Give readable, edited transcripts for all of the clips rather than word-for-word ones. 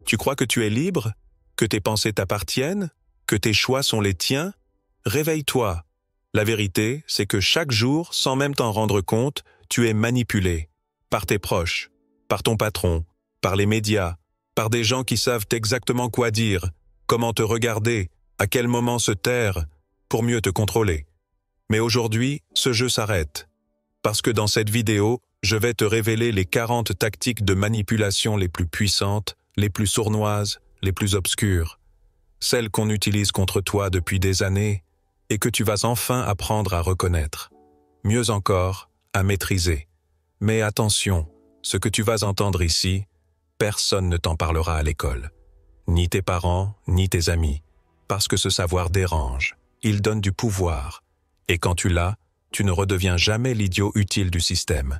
Tu crois que tu es libre? Que tes pensées t'appartiennent? Que tes choix sont les tiens? Réveille-toi. La vérité, c'est que chaque jour, sans même t'en rendre compte, tu es manipulé. Par tes proches, par ton patron, par les médias, par des gens qui savent exactement quoi dire, comment te regarder, à quel moment se taire, pour mieux te contrôler. Mais aujourd'hui, ce jeu s'arrête. Parce que dans cette vidéo, je vais te révéler les 40 tactiques de manipulation les plus puissantes, les plus sournoises, les plus obscures. Celles qu'on utilise contre toi depuis des années et que tu vas enfin apprendre à reconnaître. Mieux encore, à maîtriser. Mais attention, ce que tu vas entendre ici, personne ne t'en parlera à l'école. Ni tes parents, ni tes amis. Parce que ce savoir dérange. Il donne du pouvoir. Et quand tu l'as, tu ne redeviens jamais l'idiot utile du système.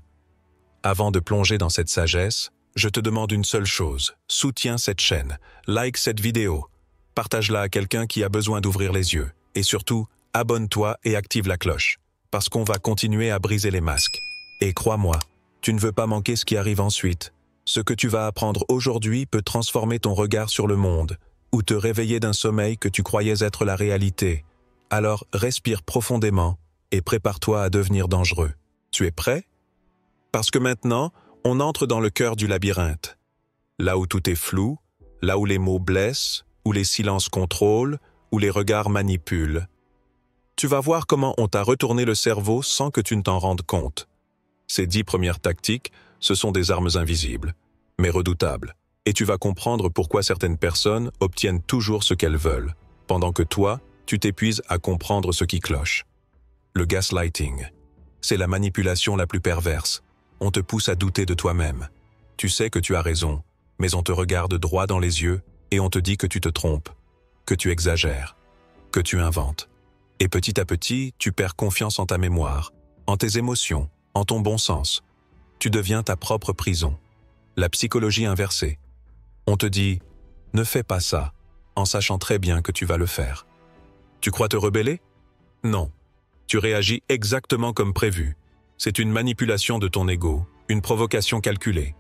Avant de plonger dans cette sagesse, je te demande une seule chose. Soutiens cette chaîne, like cette vidéo, partage-la à quelqu'un qui a besoin d'ouvrir les yeux. Et surtout, abonne-toi et active la cloche, parce qu'on va continuer à briser les masques. Et crois-moi, tu ne veux pas manquer ce qui arrive ensuite. Ce que tu vas apprendre aujourd'hui peut transformer ton regard sur le monde, ou te réveiller d'un sommeil que tu croyais être la réalité. Alors respire profondément et prépare-toi à devenir dangereux. Tu es prêt? Parce que maintenant, on entre dans le cœur du labyrinthe. Là où tout est flou, là où les mots blessent, où les silences contrôlent, où les regards manipulent. Tu vas voir comment on t'a retourné le cerveau sans que tu ne t'en rendes compte. Ces 10 premières tactiques, ce sont des armes invisibles, mais redoutables. Et tu vas comprendre pourquoi certaines personnes obtiennent toujours ce qu'elles veulent, pendant que toi, tu t'épuises à comprendre ce qui cloche. Le gaslighting. C'est la manipulation la plus perverse. On te pousse à douter de toi-même. Tu sais que tu as raison, mais on te regarde droit dans les yeux et on te dit que tu te trompes, que tu exagères, que tu inventes. Et petit à petit, tu perds confiance en ta mémoire, en tes émotions, en ton bon sens. Tu deviens ta propre prison. La psychologie inversée. On te dit « ne fais pas ça », en sachant très bien que tu vas le faire. Tu crois te rebeller? Non. Tu réagis exactement comme prévu. C'est une manipulation de ton ego, une provocation calculée.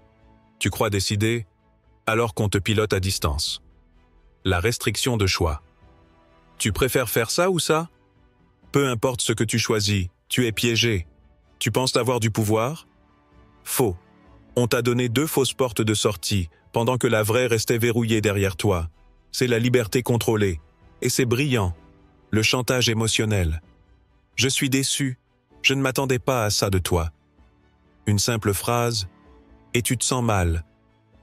Tu crois décider alors qu'on te pilote à distance. La restriction de choix. Tu préfères faire ça ou ça? Peu importe ce que tu choisis, tu es piégé. Tu penses avoir du pouvoir? Faux. On t'a donné 2 fausses portes de sortie, pendant que la vraie restait verrouillée derrière toi. C'est la liberté contrôlée. Et c'est brillant. Le chantage émotionnel. Je suis déçu. Je ne m'attendais pas à ça de toi. Une simple phrase, et tu te sens mal.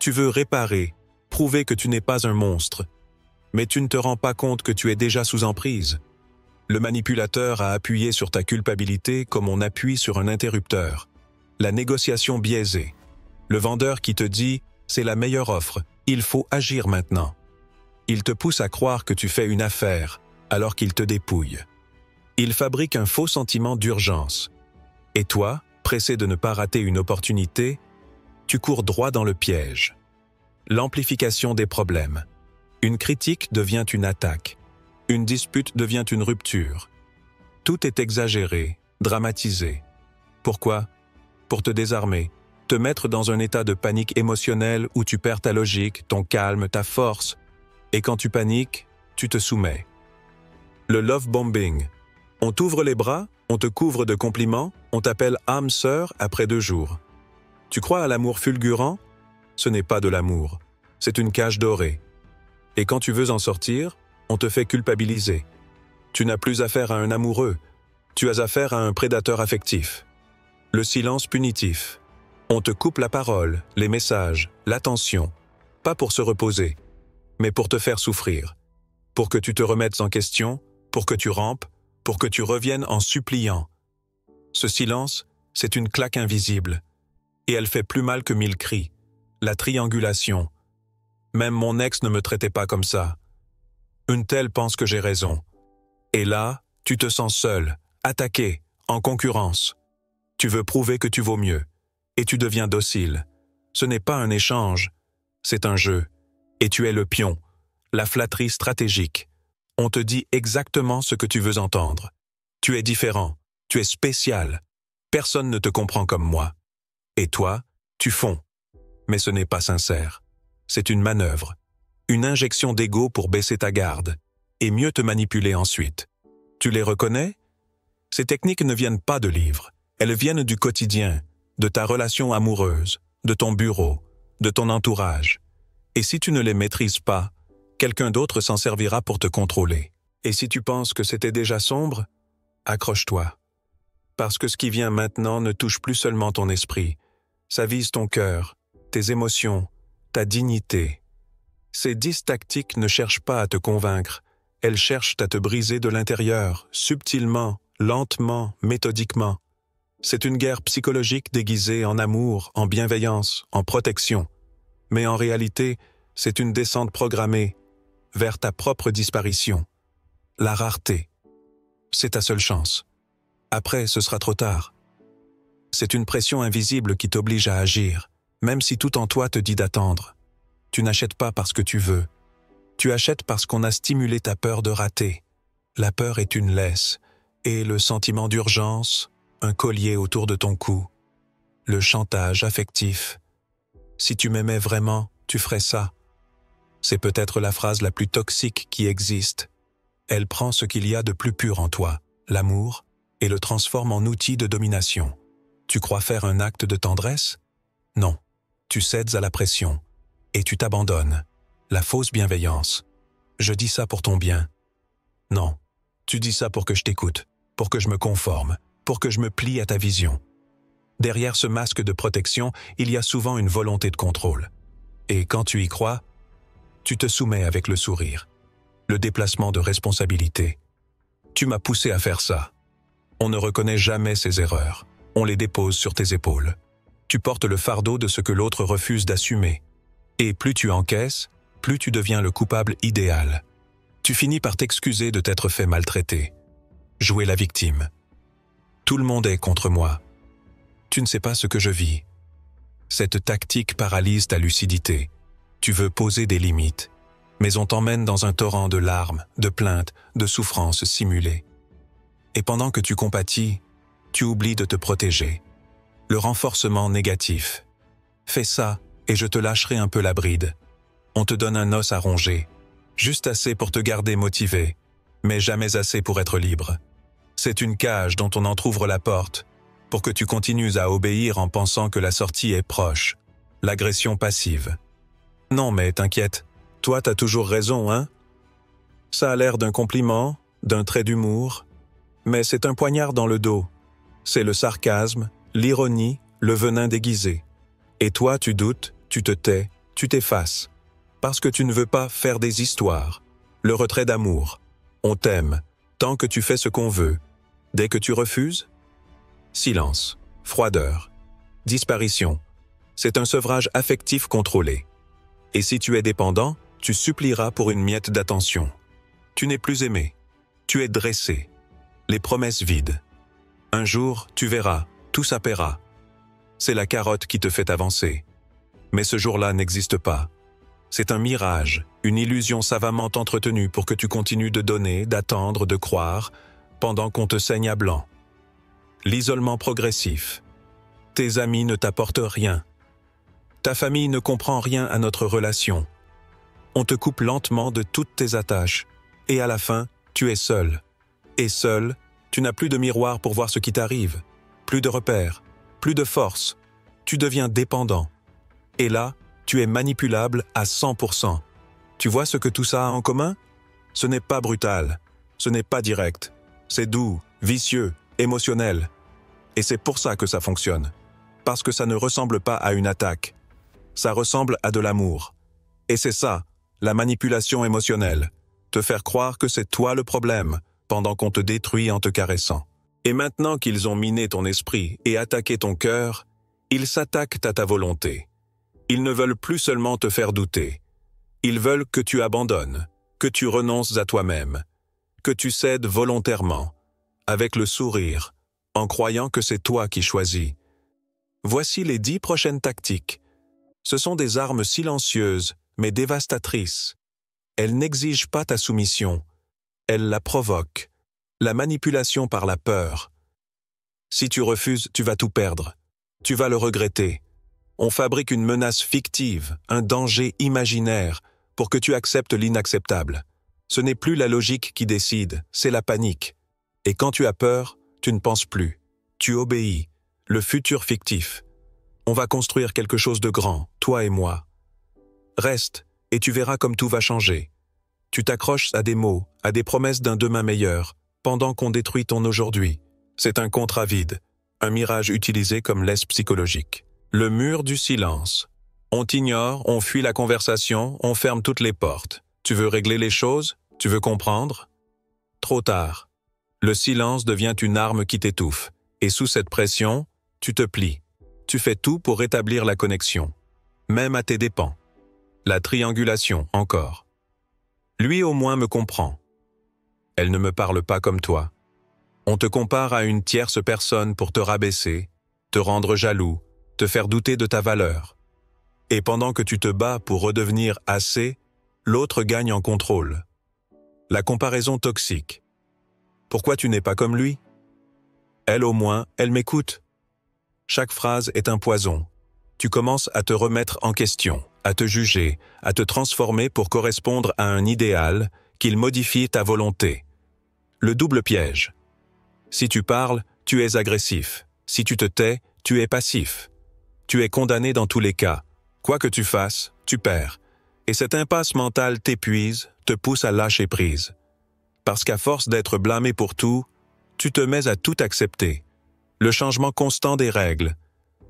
Tu veux réparer, prouver que tu n'es pas un monstre. Mais tu ne te rends pas compte que tu es déjà sous emprise. Le manipulateur a appuyé sur ta culpabilité comme on appuie sur un interrupteur. La négociation biaisée. Le vendeur qui te dit « c'est la meilleure offre, il faut agir maintenant ». Il te pousse à croire que tu fais une affaire, alors qu'il te dépouille. Il fabrique un faux sentiment d'urgence. Et toi, pressé de ne pas rater une opportunité, tu cours droit dans le piège. L'amplification des problèmes. Une critique devient une attaque. Une dispute devient une rupture. Tout est exagéré, dramatisé. Pourquoi? Pour te désarmer, te mettre dans un état de panique émotionnelle où tu perds ta logique, ton calme, ta force. Et quand tu paniques, tu te soumets. Le love bombing. On t'ouvre les bras, on te couvre de compliments, on t'appelle âme sœur après 2 jours. Tu crois à l'amour fulgurant? Ce n'est pas de l'amour, c'est une cage dorée. Et quand tu veux en sortir, on te fait culpabiliser. Tu n'as plus affaire à un amoureux, tu as affaire à un prédateur affectif. Le silence punitif. On te coupe la parole, les messages, l'attention, pas pour se reposer, mais pour te faire souffrir, pour que tu te remettes en question, pour que tu rampes, pour que tu reviennes en suppliant. Ce silence, c'est une claque invisible, et elle fait plus mal que 1000 cris. La triangulation. Même mon ex ne me traitait pas comme ça. Une telle pense que j'ai raison. Et là, tu te sens seul, attaqué, en concurrence. Tu veux prouver que tu vaux mieux, et tu deviens docile. Ce n'est pas un échange, c'est un jeu. Et tu es le pion, la flatterie stratégique. On te dit exactement ce que tu veux entendre. Tu es différent, tu es spécial. Personne ne te comprend comme moi. Et toi, tu fonds. Mais ce n'est pas sincère. C'est une manœuvre, une injection d'ego pour baisser ta garde et mieux te manipuler ensuite. Tu les reconnais? Ces techniques ne viennent pas de livres, elles viennent du quotidien, de ta relation amoureuse, de ton bureau, de ton entourage. Et si tu ne les maîtrises pas, quelqu'un d'autre s'en servira pour te contrôler. Et si tu penses que c'était déjà sombre, accroche-toi. Parce que ce qui vient maintenant ne touche plus seulement ton esprit, ça vise ton cœur, tes émotions, ta dignité. Ces 10 tactiques ne cherchent pas à te convaincre, elles cherchent à te briser de l'intérieur, subtilement, lentement, méthodiquement. C'est une guerre psychologique déguisée en amour, en bienveillance, en protection. Mais en réalité, c'est une descente programmée vers ta propre disparition. La rareté. C'est ta seule chance. Après, ce sera trop tard. C'est une pression invisible qui t'oblige à agir, même si tout en toi te dit d'attendre. Tu n'achètes pas parce que tu veux. Tu achètes parce qu'on a stimulé ta peur de rater. La peur est une laisse, et le sentiment d'urgence, un collier autour de ton cou. Le chantage affectif. Si tu m'aimais vraiment, tu ferais ça. C'est peut-être la phrase la plus toxique qui existe. Elle prend ce qu'il y a de plus pur en toi, l'amour, et le transforme en outil de domination. Tu crois faire un acte de tendresse? Non. Tu cèdes à la pression. Et tu t'abandonnes. La fausse bienveillance. Je dis ça pour ton bien. Non. Tu dis ça pour que je t'écoute, pour que je me conforme, pour que je me plie à ta vision. Derrière ce masque de protection, il y a souvent une volonté de contrôle. Et quand tu y crois, tu te soumets avec le sourire. Le déplacement de responsabilité. Tu m'as poussé à faire ça. On ne reconnaît jamais ses erreurs. On les dépose sur tes épaules. Tu portes le fardeau de ce que l'autre refuse d'assumer. Et plus tu encaisses, plus tu deviens le coupable idéal. Tu finis par t'excuser de t'être fait maltraiter. Jouer la victime. Tout le monde est contre moi. Tu ne sais pas ce que je vis. Cette tactique paralyse ta lucidité. Tu veux poser des limites, mais on t'emmène dans un torrent de larmes, de plaintes, de souffrances simulées. Et pendant que tu compatis, tu oublies de te protéger. Le renforcement négatif. Fais ça et je te lâcherai un peu la bride. On te donne un os à ronger, juste assez pour te garder motivé, mais jamais assez pour être libre. C'est une cage dont on entr'ouvre la porte, pour que tu continues à obéir en pensant que la sortie est proche. L'agression passive. Non mais t'inquiète, toi t'as toujours raison, hein? Ça a l'air d'un compliment, d'un trait d'humour, mais c'est un poignard dans le dos. C'est le sarcasme, l'ironie, le venin déguisé. Et toi tu doutes, tu te tais, tu t'effaces. Parce que tu ne veux pas faire des histoires. Le retrait d'amour. On t'aime, tant que tu fais ce qu'on veut. Dès que tu refuses, silence, froideur, disparition. C'est un sevrage affectif contrôlé. Et si tu es dépendant, tu supplieras pour une miette d'attention. Tu n'es plus aimé. Tu es dressé. Les promesses vides. Un jour, tu verras, tout s'apaira. C'est la carotte qui te fait avancer. Mais ce jour-là n'existe pas. C'est un mirage, une illusion savamment entretenue pour que tu continues de donner, d'attendre, de croire, pendant qu'on te saigne à blanc. L'isolement progressif. Tes amis ne t'apportent rien. Ta famille ne comprend rien à notre relation. On te coupe lentement de toutes tes attaches. Et à la fin, tu es seul. Et seul, tu n'as plus de miroir pour voir ce qui t'arrive. Plus de repères, plus de force. Tu deviens dépendant. Et là, tu es manipulable à 100%. Tu vois ce que tout ça a en commun? Ce n'est pas brutal. Ce n'est pas direct. C'est doux, vicieux, émotionnel. Et c'est pour ça que ça fonctionne. Parce que ça ne ressemble pas à une attaque. Ça ressemble à de l'amour. Et c'est ça, la manipulation émotionnelle. Te faire croire que c'est toi le problème, pendant qu'on te détruit en te caressant. Et maintenant qu'ils ont miné ton esprit et attaqué ton cœur, ils s'attaquent à ta volonté. Ils ne veulent plus seulement te faire douter. Ils veulent que tu abandonnes, que tu renonces à toi-même, que tu cèdes volontairement, avec le sourire, en croyant que c'est toi qui choisis. Voici les 10 prochaines tactiques. Ce sont des armes silencieuses, mais dévastatrices. Elles n'exigent pas ta soumission. Elles la provoquent. La manipulation par la peur. Si tu refuses, tu vas tout perdre. Tu vas le regretter. On fabrique une menace fictive, un danger imaginaire, pour que tu acceptes l'inacceptable. Ce n'est plus la logique qui décide, c'est la panique. Et quand tu as peur, tu ne penses plus. Tu obéis. Le futur fictif. On va construire quelque chose de grand, toi et moi. Reste, et tu verras comme tout va changer. Tu t'accroches à des mots, à des promesses d'un demain meilleur, pendant qu'on détruit ton aujourd'hui. C'est un contrat vide, un mirage utilisé comme laisse psychologique. Le mur du silence. On t'ignore, on fuit la conversation, on ferme toutes les portes. Tu veux régler les choses? Tu veux comprendre? Trop tard. Le silence devient une arme qui t'étouffe, et sous cette pression, tu te plies. Tu fais tout pour rétablir la connexion, même à tes dépens. La triangulation, encore. Lui au moins me comprend. Elle ne me parle pas comme toi. On te compare à une tierce personne pour te rabaisser, te rendre jaloux, te faire douter de ta valeur. Et pendant que tu te bats pour redevenir assez, l'autre gagne en contrôle. La comparaison toxique. Pourquoi tu n'es pas comme lui? Elle au moins, elle m'écoute. Chaque phrase est un poison. Tu commences à te remettre en question, à te juger, à te transformer pour correspondre à un idéal qu'il modifie ta volonté. Le double piège. Si tu parles, tu es agressif. Si tu te tais, tu es passif. Tu es condamné dans tous les cas. Quoi que tu fasses, tu perds. Et cette impasse mentale t'épuise, te pousse à lâcher prise. Parce qu'à force d'être blâmé pour tout, tu te mets à tout accepter. Le changement constant des règles.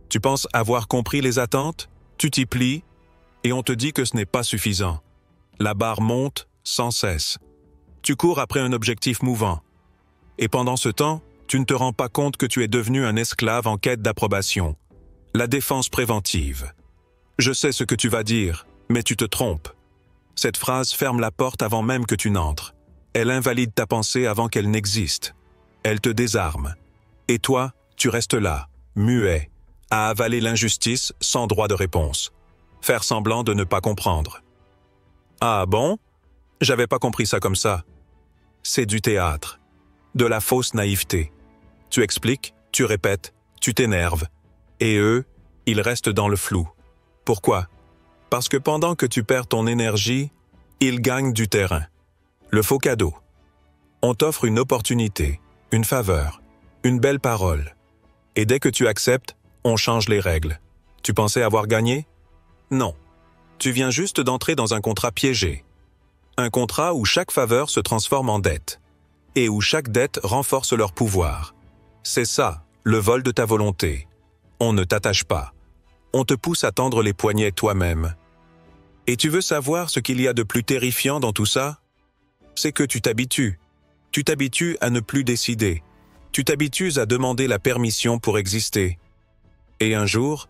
Tu penses avoir compris les attentes, tu t'y plies, et on te dit que ce n'est pas suffisant. La barre monte sans cesse. Tu cours après un objectif mouvant. Et pendant ce temps, tu ne te rends pas compte que tu es devenu un esclave en quête d'approbation. La défense préventive. Je sais ce que tu vas dire, mais tu te trompes. Cette phrase ferme la porte avant même que tu n'entres. Elle invalide ta pensée avant qu'elle n'existe. Elle te désarme. Et toi, tu restes là, muet, à avaler l'injustice sans droit de réponse. Faire semblant de ne pas comprendre. Ah bon? J'avais pas compris ça comme ça. C'est du théâtre. De la fausse naïveté. Tu expliques, tu répètes, tu t'énerves. Et eux, ils restent dans le flou. Pourquoi? Parce que pendant que tu perds ton énergie, ils gagnent du terrain. Le faux cadeau. On t'offre une opportunité, une faveur, une belle parole. Et dès que tu acceptes, on change les règles. Tu pensais avoir gagné? Non. Tu viens juste d'entrer dans un contrat piégé. Un contrat où chaque faveur se transforme en dette. Et où chaque dette renforce leur pouvoir. C'est ça, le vol de ta volonté. On ne t'attache pas. On te pousse à tendre les poignets toi-même. Et tu veux savoir ce qu'il y a de plus terrifiant dans tout ça? C'est que tu t'habitues. Tu t'habitues à ne plus décider. Tu t'habitues à demander la permission pour exister. Et un jour,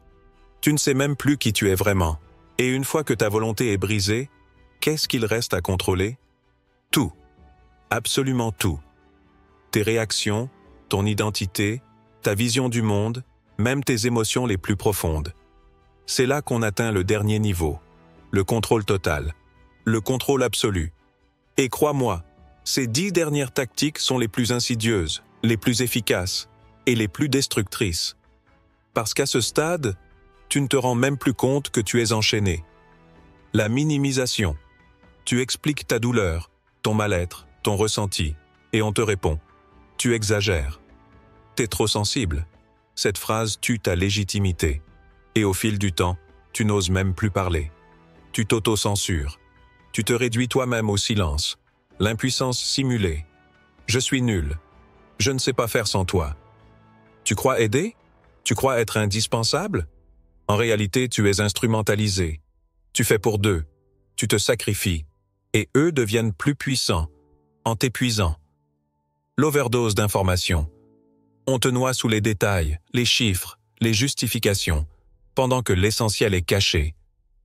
tu ne sais même plus qui tu es vraiment. Et une fois que ta volonté est brisée, qu'est-ce qu'il reste à contrôler? Tout. Absolument tout. Tes réactions, ton identité, ta vision du monde, même tes émotions les plus profondes. C'est là qu'on atteint le dernier niveau, le contrôle total, le contrôle absolu. Et crois-moi, ces 10 dernières tactiques sont les plus insidieuses, les plus efficaces et les plus destructrices. Parce qu'à ce stade, tu ne te rends même plus compte que tu es enchaîné. La minimisation. Tu expliques ta douleur, ton mal-être, ton ressenti, et on te répond « Tu exagères. T'es trop sensible. » Cette phrase tue ta légitimité. Et au fil du temps, tu n'oses même plus parler. Tu t'auto-censures. Tu te réduis toi-même au silence. L'impuissance simulée. Je suis nul. Je ne sais pas faire sans toi. Tu crois aider? Tu crois être indispensable? En réalité, tu es instrumentalisé. Tu fais pour deux. Tu te sacrifies. Et eux deviennent plus puissants, en t'épuisant. L'overdose d'informations. On te noie sous les détails, les chiffres, les justifications, pendant que l'essentiel est caché.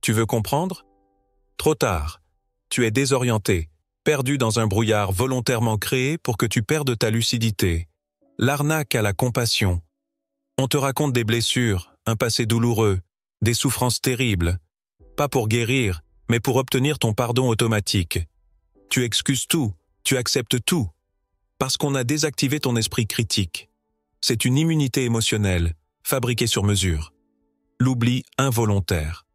Tu veux comprendre? Trop tard. Tu es désorienté, perdu dans un brouillard volontairement créé pour que tu perdes ta lucidité. L'arnaque à la compassion. On te raconte des blessures, un passé douloureux, des souffrances terribles. Pas pour guérir, mais pour obtenir ton pardon automatique. Tu excuses tout, tu acceptes tout. Parce qu'on a désactivé ton esprit critique. C'est une immunité émotionnelle, fabriquée sur mesure. L'oubli involontaire.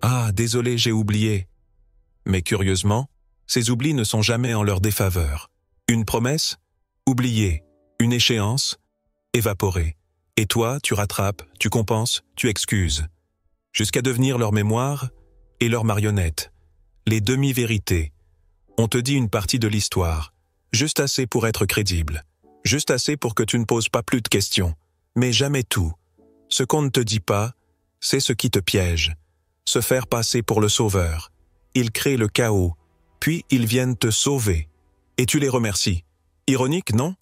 Ah, désolé, j'ai oublié. Mais curieusement, ces oublis ne sont jamais en leur défaveur. Une promesse? Oubliée. Une échéance? Évaporée. Et toi, tu rattrapes, tu compenses, tu excuses. Jusqu'à devenir leur mémoire et leur marionnette. Les demi-vérités. On te dit une partie de l'histoire, juste assez pour être crédible, juste assez pour que tu ne poses pas plus de questions, mais jamais tout. Ce qu'on ne te dit pas, c'est ce qui te piège. Se faire passer pour le sauveur. Ils créent le chaos, puis ils viennent te sauver. Et tu les remercies. Ironique, non?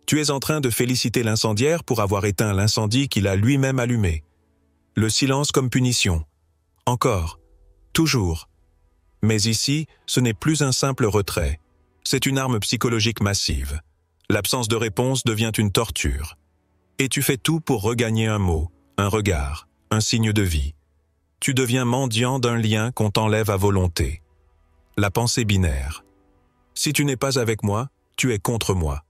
Tu es en train de féliciter l'incendiaire pour avoir éteint l'incendie qu'il a lui-même allumé. Le silence comme punition. Encore. Toujours. Mais ici, ce n'est plus un simple retrait. C'est une arme psychologique massive. L'absence de réponse devient une torture. Et tu fais tout pour regagner un mot, un regard, un signe de vie. Tu deviens mendiant d'un lien qu'on t'enlève à volonté. La pensée binaire. Si tu n'es pas avec moi, tu es contre moi.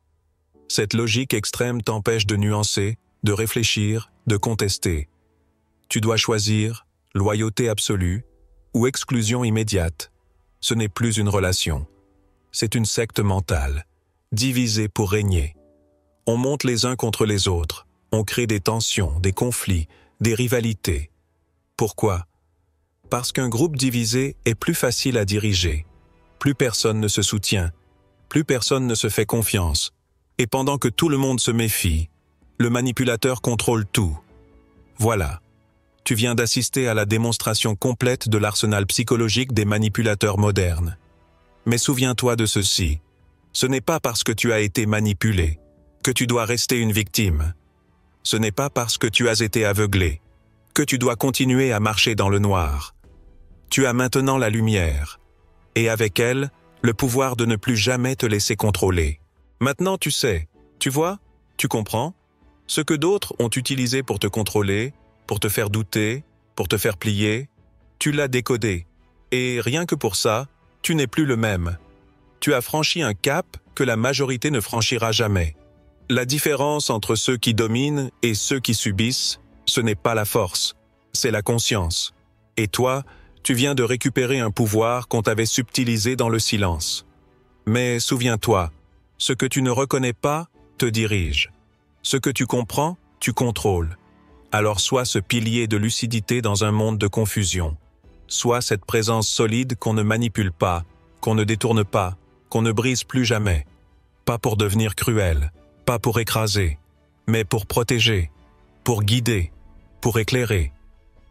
Cette logique extrême t'empêche de nuancer, de réfléchir, de contester. Tu dois choisir loyauté absolue ou exclusion immédiate. Ce n'est plus une relation. C'est une secte mentale, divisée pour régner. On monte les uns contre les autres, on crée des tensions, des conflits, des rivalités. Pourquoi? Parce qu'un groupe divisé est plus facile à diriger. Plus personne ne se soutient, plus personne ne se fait confiance. Et pendant que tout le monde se méfie, le manipulateur contrôle tout. Voilà. Tu viens d'assister à la démonstration complète de l'arsenal psychologique des manipulateurs modernes. Mais souviens-toi de ceci. Ce n'est pas parce que tu as été manipulé que tu dois rester une victime. Ce n'est pas parce que tu as été aveuglé que tu dois continuer à marcher dans le noir. Tu as maintenant la lumière, et avec elle, le pouvoir de ne plus jamais te laisser contrôler. Maintenant tu sais, tu vois, tu comprends, ce que d'autres ont utilisé pour te contrôler, pour te faire douter, pour te faire plier, tu l'as décodé. Et rien que pour ça, tu n'es plus le même. Tu as franchi un cap que la majorité ne franchira jamais. La différence entre ceux qui dominent et ceux qui subissent, ce n'est pas la force, c'est la conscience. Et toi, tu viens de récupérer un pouvoir qu'on t'avait subtilisé dans le silence. Mais souviens-toi, ce que tu ne reconnais pas te dirige. Ce que tu comprends, tu contrôles. Alors sois ce pilier de lucidité dans un monde de confusion. Sois cette présence solide qu'on ne manipule pas, qu'on ne détourne pas, qu'on ne brise plus jamais. Pas pour devenir cruel, pas pour écraser, mais pour protéger, pour guider, pour éclairer.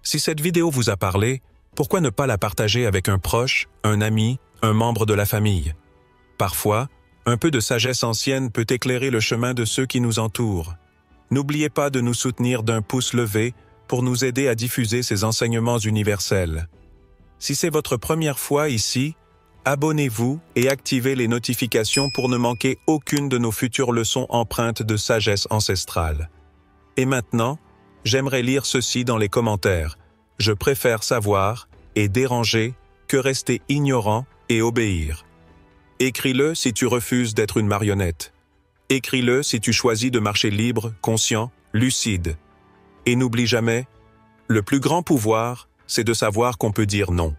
Si cette vidéo vous a parlé, pourquoi ne pas la partager avec un proche, un ami, un membre de la famille? Parfois, un peu de sagesse ancienne peut éclairer le chemin de ceux qui nous entourent. N'oubliez pas de nous soutenir d'un pouce levé pour nous aider à diffuser ces enseignements universels. Si c'est votre première fois ici, abonnez-vous et activez les notifications pour ne manquer aucune de nos futures leçons empreintes de sagesse ancestrale. Et maintenant, j'aimerais lire ceci dans les commentaires. Je préfère savoir et déranger que rester ignorant et obéir. Écris-le si tu refuses d'être une marionnette. Écris-le si tu choisis de marcher libre, conscient, lucide. Et n'oublie jamais, le plus grand pouvoir, c'est de savoir qu'on peut dire non.